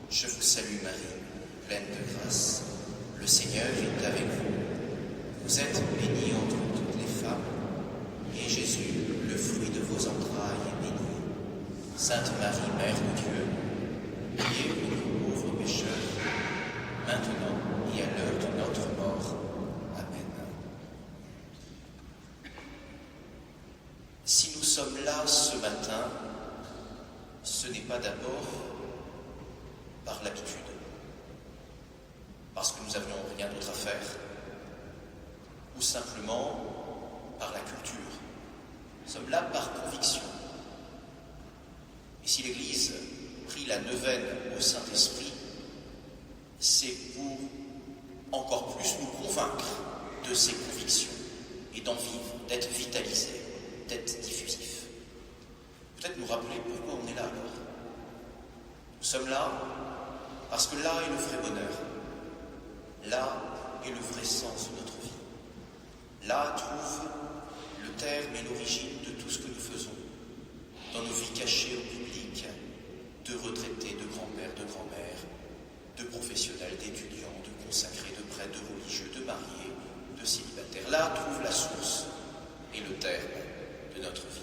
Je vous salue Marie, pleine de grâce. Le Seigneur est avec vous. Vous êtes bénie entre toutes les femmes, et Jésus, le fruit de vos entrailles, est béni. Sainte Marie, Mère de Dieu, priez pour nous pauvres pécheurs, maintenant et à l'heure de notre mort. Amen. Si nous sommes là ce matin, ce n'est pas d'abord par l'habitude, parce que nous n'avions rien d'autre à faire, ou simplement par la culture. Nous sommes là par conviction. Et si l'Église prie la neuvaine au Saint-Esprit, c'est pour encore plus nous convaincre de ces convictions et d'en vivre, d'être vitalisés, d'être diffusifs. Peut-être nous rappeler pourquoi on est là alors. Nous sommes là parce que là est le vrai bonheur. Là est le vrai sens de notre vie. Là trouve le terme et l'origine de tout ce que nous faisons dans nos vies cachées au public, de retraités, de grands-pères, de grands-mères, de professionnels, d'étudiants, de consacrés, de prêtres, de religieux, de mariés, de célibataires. Là trouve la source et le terme de notre vie.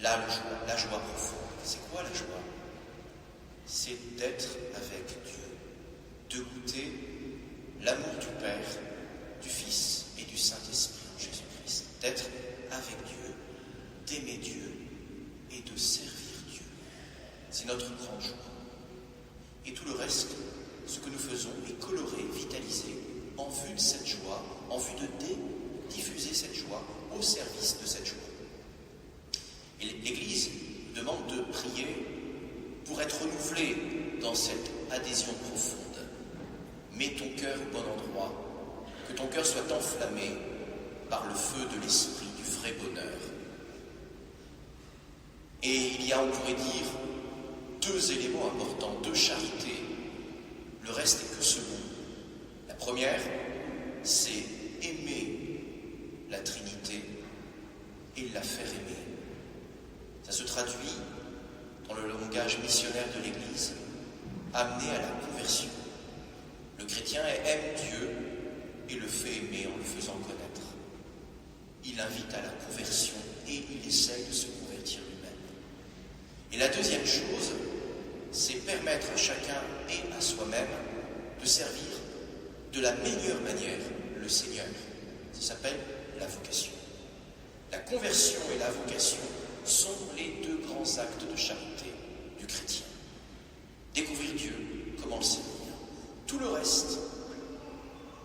Là, la joie profonde. C'est quoi la joie? C'est d'être avec Dieu, de goûter l'amour du Père, du Fils et du Saint-Esprit en Jésus-Christ, d'être avec Dieu, d'aimer Dieu et de servir Dieu. C'est notre grande joie. Et tout le reste, ce que nous faisons est coloré, vitalisé en vue de cette joie, en vue de diffuser cette joie au service de cette joie. Et l'Église demande de prier pour être renouvelé dans cette adhésion profonde. Mets ton cœur au bon endroit, que ton cœur soit enflammé par le feu de l'esprit, du vrai bonheur. Et il y a, on pourrait dire, deux éléments importants, deux charités. Le reste est que second. La première, c'est aimer la Trinité et la faire aimer. Ça se traduit dans le langage missionnaire de l'Église, amené à la conversion. Le chrétien aime Dieu et le fait aimer en le faisant connaître. Il invite à la conversion et il essaye de se convertir lui-même. Et la deuxième chose, c'est permettre à chacun et à soi-même de servir de la meilleure manière le Seigneur. Ça s'appelle la vocation. La conversion et la vocation sont les deux grands actes de charité du chrétien. Découvrir Dieu, comment le servir. Tout le reste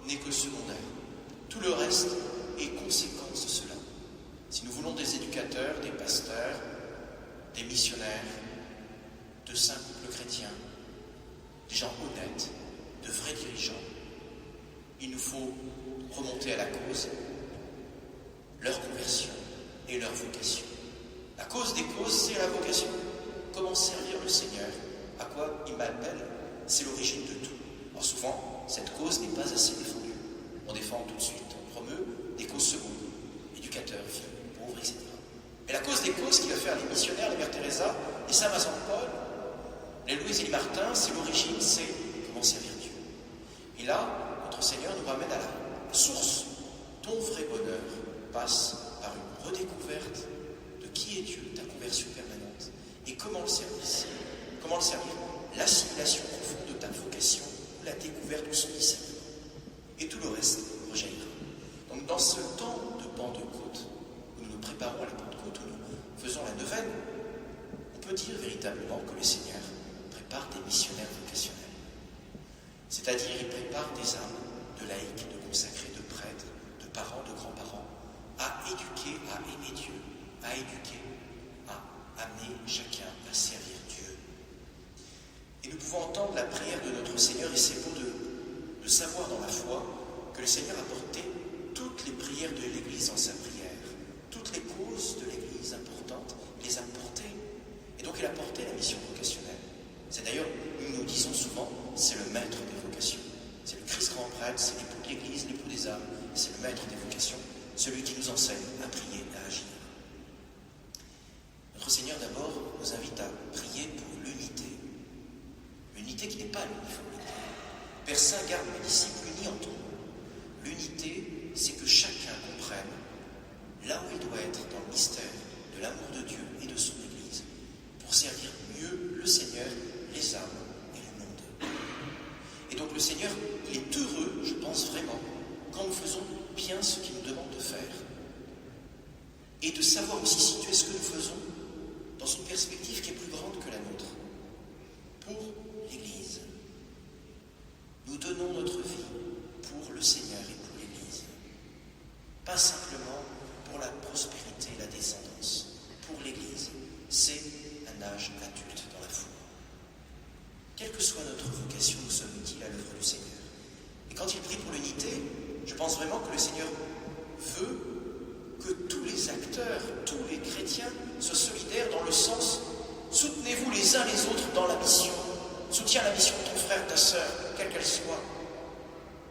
n'est que secondaire. Tout le reste est conséquence de cela. Si nous voulons des éducateurs, des pasteurs, des missionnaires, de saints couples chrétiens, des gens honnêtes, de vrais dirigeants, il nous faut remonter à la cause, leur conversion et leur vocation. La cause des causes, c'est la vocation. Comment servir le Seigneur? À quoi il m'appelle? C'est l'origine de tout. Alors souvent, cette cause n'est pas assez défendue. On défend tout de suite, on promeut des causes secondes, éducateurs, filles, pauvres, etc. Mais la cause des causes qui va faire les missionnaires, les Mères Teresa, les Saint Vincent de Paul, les Louise Élie Martin, c'est l'origine, c'est comment servir Dieu. Et là, notre Seigneur nous ramène à la source. Ton vrai bonheur passe par une redécouverte de qui est Dieu, ta conversion permanente. Et comment le servir? Comment le servir? L'assimilation profonde de ta vocation, la découverte de son discernement. Et tout le reste rejaillira. Donc dans ce temps de Pentecôte, où nous nous préparons à la Pentecôte, où nous faisons la neuvaine, on peut dire véritablement que le Seigneur prépare des missionnaires vocationnels. C'est-à-dire, il prépare des âmes de laïcs, de consacrés, de prêtres, de parents, de grands-parents, à éduquer, à aimer Dieu, à éduquer, à amener chacun à servir Dieu. Et nous pouvons entendre la prière de notre Seigneur, et c'est beau de savoir dans la foi que le Seigneur a porté toutes les prières de l'Église dans sa prière. Toutes les causes de l'Église importantes, il les a portées. Et donc il a porté la mission vocationnelle. C'est d'ailleurs, nous disons souvent, c'est le maître des vocations. C'est le Christ grand prêtre, c'est l'époux de l'Église, l'époux des âmes, c'est le maître des vocations, celui qui nous enseigne à prier, à agir. Notre Seigneur d'abord nous invite à prier pour l'unité. Père Saint, garde mes disciples unis en ton nom. L'unité, c'est que chacun comprenne là où il doit être dans le mystère de l'amour de Dieu et de son Église, pour servir mieux le Seigneur, les âmes et le monde. Et donc le Seigneur, il est heureux, je pense vraiment, quand nous faisons bien ce qu'il nous demande de faire. Et de savoir aussi situer ce que nous faisons dans une perspective qui est plus grande que la nôtre. Pour l'Église. Nous donnons notre vie pour le Seigneur et pour l'Église. Pas simplement pour la prospérité et la descendance. Pour l'Église, c'est un âge adulte dans la foi. Quelle que soit notre vocation, nous sommes utiles à l'œuvre du Seigneur. Et quand il prie pour l'unité, je pense vraiment que le Seigneur veut que tous les acteurs, tous les chrétiens soient solidaires dans le sens « soutenez-vous les uns les autres dans la mission ». Soutiens la mission de ton frère, ta sœur, quelle qu'elle soit.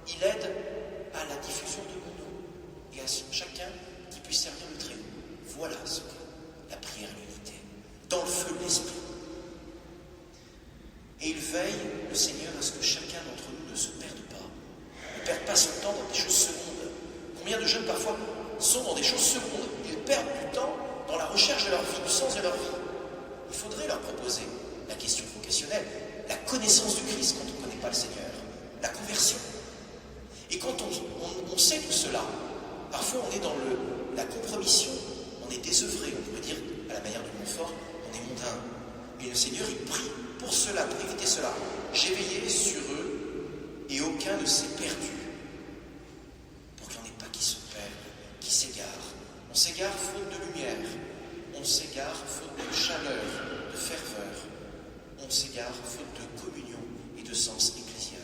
Il aide à la diffusion de mon nom et à chacun qui puisse servir le Très-Haut. Voilà ce qu'est la prière à l'unité, dans le feu de l'Esprit. Et il veille, le Seigneur, à ce que chacun d'entre nous ne se perde pas. Ne perde pas son temps dans des choses secondes. Combien de jeunes, parfois, sont dans des choses secondes, ils perdent du temps dans la recherche de leur vie, du sens de leur vie. Il faudrait leur proposer la question vocationnelle, la connaissance du Christ quand on ne connaît pas le Seigneur, la conversion. Et quand on sait tout cela, parfois on est dans la compromission, on est désœuvré, on pourrait dire, à la manière de Montfort, on est mondain. Et le Seigneur, il prie pour cela, pour éviter cela. J'ai veillé sur eux et aucun ne s'est perdu. Pour qu'il n'y en ait pas qui se perdent, qui s'égarent. On s'égare faute de lumière, on s'égare faute de chaleur, de ferveur, on s'égare faute de communion et de sens ecclésial.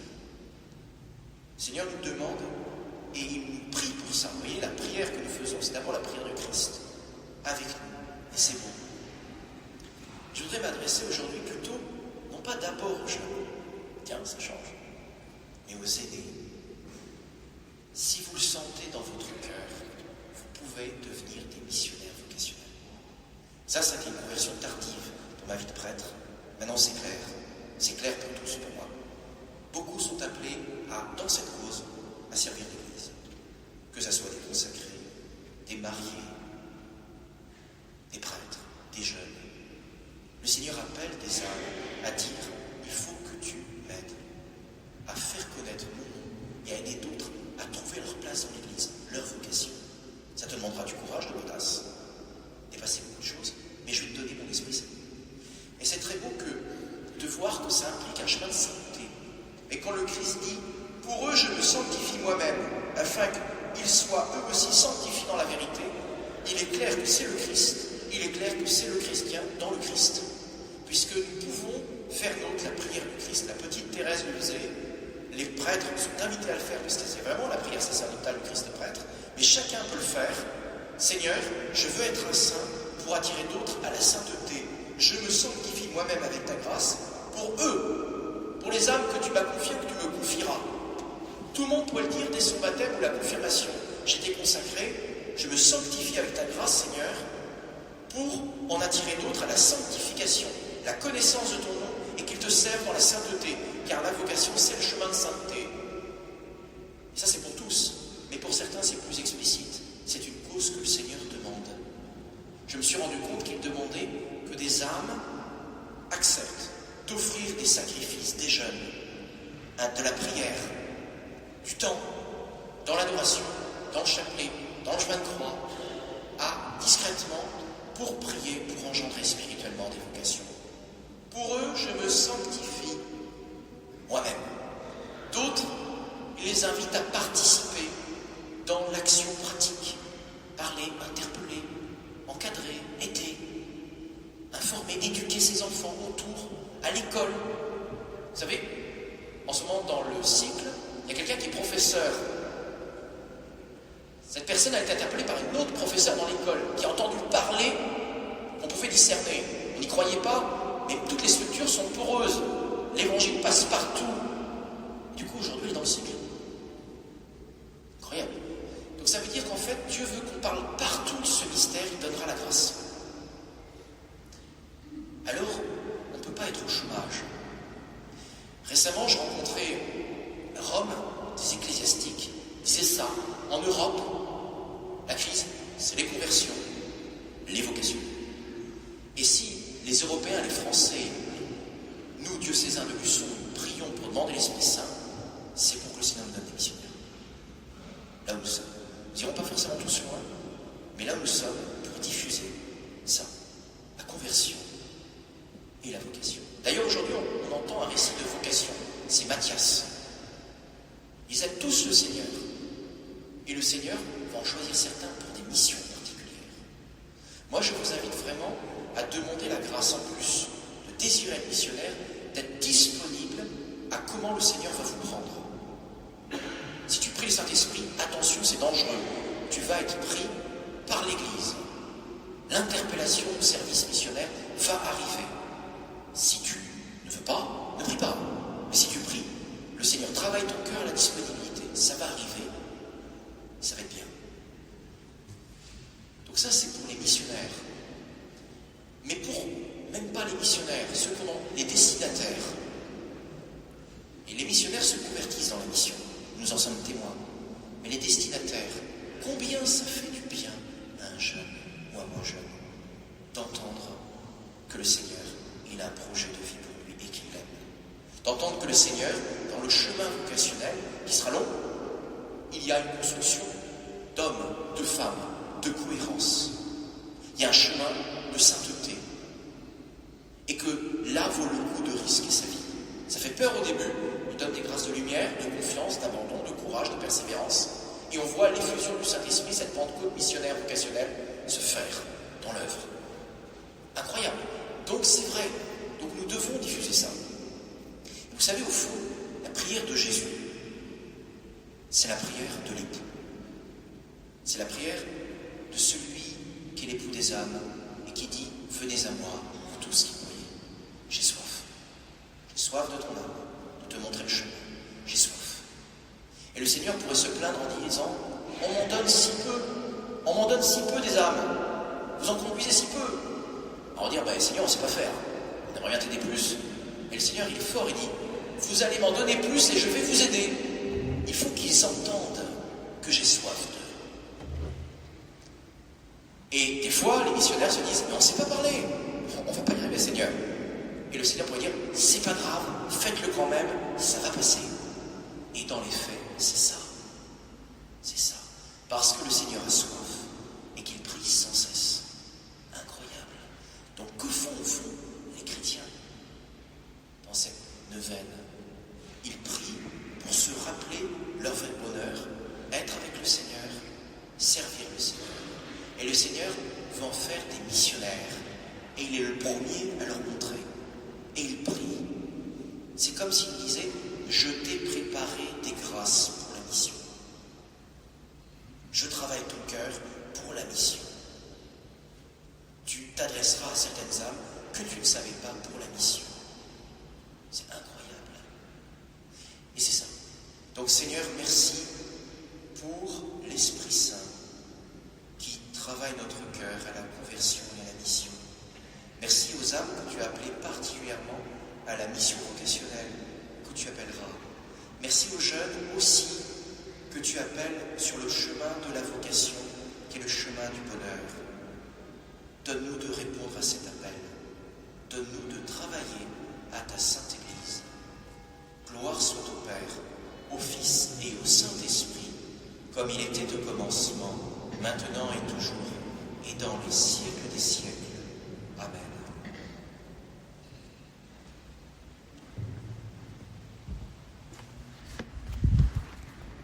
Le Seigneur nous demande et il nous prie pour ça. Vous voyez, la prière que nous faisons, c'est d'abord la prière de Christ, avec nous, et c'est bon. Je voudrais m'adresser aujourd'hui plutôt, non pas d'abord aux jeunes, tiens, ça change, mais aux aînés. Si vous le sentez dans votre cœur, vous pouvez devenir des missionnaires vocationnels. Ça, c'est une conversion tardive pour ma vie de prêtre. Maintenant, c'est clair. C'est clair pour tous, pour moi. Beaucoup sont appelés dans cette cause, à servir l'Église. Que ce soit des consacrés, des mariés, des prêtres, des jeunes. Le Seigneur appelle des âmes à dire « Il faut que tu m'aides à faire connaître mon nom et à aider d'autres à trouver leur place dans l'Église, leur vocation. » Ça te demandera du courage, de l'audace, dépasser beaucoup de choses, mais je vais te donner mon Esprit Saint. Et c'est très beau de voir que ça implique un chemin de sainteté. Et quand le Christ dit « Pour eux, je me sanctifie moi-même, afin qu'ils soient eux aussi sanctifiés dans la vérité », il est clair que c'est le Christ, il est clair que c'est le chrétien dans le Christ. Puisque nous pouvons faire nôtre la prière du Christ. La petite Thérèse le disait, les prêtres sont invités à le faire, parce que c'est vraiment la prière sacerdotale du Christ des prêtres, mais chacun peut le faire. Seigneur, je veux être un saint pour attirer d'autres à la sainteté. Je me sanctifie moi-même avec ta grâce pour eux, pour les âmes que tu m'as confiées ou que tu me confieras. Tout le monde peut le dire dès son baptême ou la confirmation. J'étais consacré, je me sanctifie avec ta grâce, Seigneur, pour en attirer d'autres à la sanctification, la connaissance de ton nom, et qu'ils te servent dans la sainteté, car la vocation, c'est le chemin de sainteté. Et ça, c'est pour tous, mais pour certains, c'est plus explicite. C'est une cause que le Seigneur demande. Je me suis rendu compte qu'il demandait que des âmes acceptent d'offrir des sacrifices, des jeûnes, de la prière, du temps, dans l'adoration, dans le chapelet, dans le chemin de croix, discrètement, pour prier, pour engendrer spirituellement des vocations. Pour eux, je me sanctifie moi-même. D'autres, il les invite à participer dans l'action pratique. Parler, interpeller, encadrer, aider, informer, éduquer ses enfants autour, à l'école. Vous savez, en ce moment, dans le cycle, il y a quelqu'un qui est professeur. Cette personne a été interpellée par une autre professeure dans l'école qui a entendu parler qu'on pouvait discerner. On n'y croyait pas, mais toutes les structures sont poreuses. L'évangile passe partout. Du coup, aujourd'hui, il est dans le cycle. Incroyable. Donc ça veut dire qu'en fait, Dieu veut qu'on parle partout de ce mystère, il donnera la grâce. Alors, on ne peut pas être au chômage. Récemment, je rencontrais les Européens, les Français, nous, diocésains de Luçon, nous prions pour demander l'Esprit Saint, c'est pour que le Seigneur nous donne des missionnaires. Là où nous sommes. Nous n'irons pas forcément tous loin, mais là où nous sommes, pour diffuser ça, la conversion et la vocation. D'ailleurs, aujourd'hui, on entend un récit de vocation. C'est Matthias. Ils aiment tous le Seigneur. Et le Seigneur va en choisir certains pour des missions particulières. Moi, je vous invite vraiment à demander la grâce en plus de désirer être missionnaire, d'être disponible à comment le Seigneur va vous prendre. Si tu pries le Saint-Esprit, attention, c'est dangereux. Tu vas être pris par l'Église. L'interpellation au service missionnaire va arriver. Si tu ne veux pas, ne prie pas. Mais si tu pries, le Seigneur travaille ton cœur à la disponibilité. Ça va arriver. Ça va être bien. Donc ça, c'est pour les missionnaires. Mais pour même pas les missionnaires, ceux qui ont les destinataires. Et les missionnaires se convertissent dans la mission. Nous en sommes témoins. Mais les destinataires, combien ça fait du bien à un jeune ou à moins jeune d'entendre que le Seigneur, il a un projet de vie pour lui et qu'il l'aime. D'entendre que le Seigneur, dans le chemin vocationnel, qui sera long, il y a une construction d'hommes, de femmes, de cohérence. Il y a un chemin de sainteté. Et que là vaut le coup de risquer sa vie. Ça fait peur au début, il donne des grâces de lumière, de confiance, d'abandon, de courage, de persévérance. Et on voit l'effusion du Saint-Esprit, cette Pentecôte missionnaire vocationnelle, se faire dans l'œuvre. Incroyable. Donc c'est vrai. Donc nous devons diffuser ça. Vous savez, au fond, la prière de Jésus, c'est la prière de l'époux. C'est la prière de celui qui est l'époux des âmes et qui dit « Venez à moi, vous tous qui croyez. J'ai soif. J'ai soif de ton âme, de te montrer le chemin. J'ai soif. » Et le Seigneur pourrait se plaindre en disant « On m'en donne si peu. On m'en donne si peu des âmes. Vous en conduisez si peu. » Alors on va dire « Seigneur, on ne sait pas faire. On aimerait bien t'aider plus. » Mais le Seigneur, il est fort, il dit « Vous allez m'en donner plus et je vais vous aider. » Il faut qu'ils entendent que j'ai soif d'eux. Et des fois, les missionnaires se disent « Mais on ne sait pas parler. On ne va pas y arriver, Seigneur. » Et le Seigneur pourrait dire « C'est pas grave, faites-le quand même, ça va passer. » Et dans les faits, c'est ça. C'est ça. Parce que le Seigneur a soif et qu'il prie sans cesse. Incroyable. Donc que font au fond les chrétiens dans cette neuvaine? Ils prient pour se rappeler leur vrai bonheur, être avec le Seigneur, servir le Seigneur. Et le Seigneur veut en faire des missionnaires. Et il est le premier à leur montrer. Et il prie. C'est comme s'il disait « Je t'ai préparé des grâces pour la mission. Je travaille ton cœur pour la mission. Tu t'adresseras à certaines âmes que tu ne savais pas pour la mission. » C'est incroyable. Et c'est ça. Donc Seigneur, merci pour l'Esprit Saint qui travaille notre cœur à la conversion et à la mission. Merci aux âmes que tu as appelées particulièrement à la mission vocationnelle que tu appelleras. Merci aux jeunes aussi que tu appelles sur le chemin de la vocation qui est le chemin du bonheur. Donne-nous de répondre à cet appel. Donne-nous de travailler à ta Sainte Église. Gloire soit au Père, au Fils et au Saint-Esprit, comme il était au commencement, maintenant et toujours, et dans les siècles des siècles. Amen.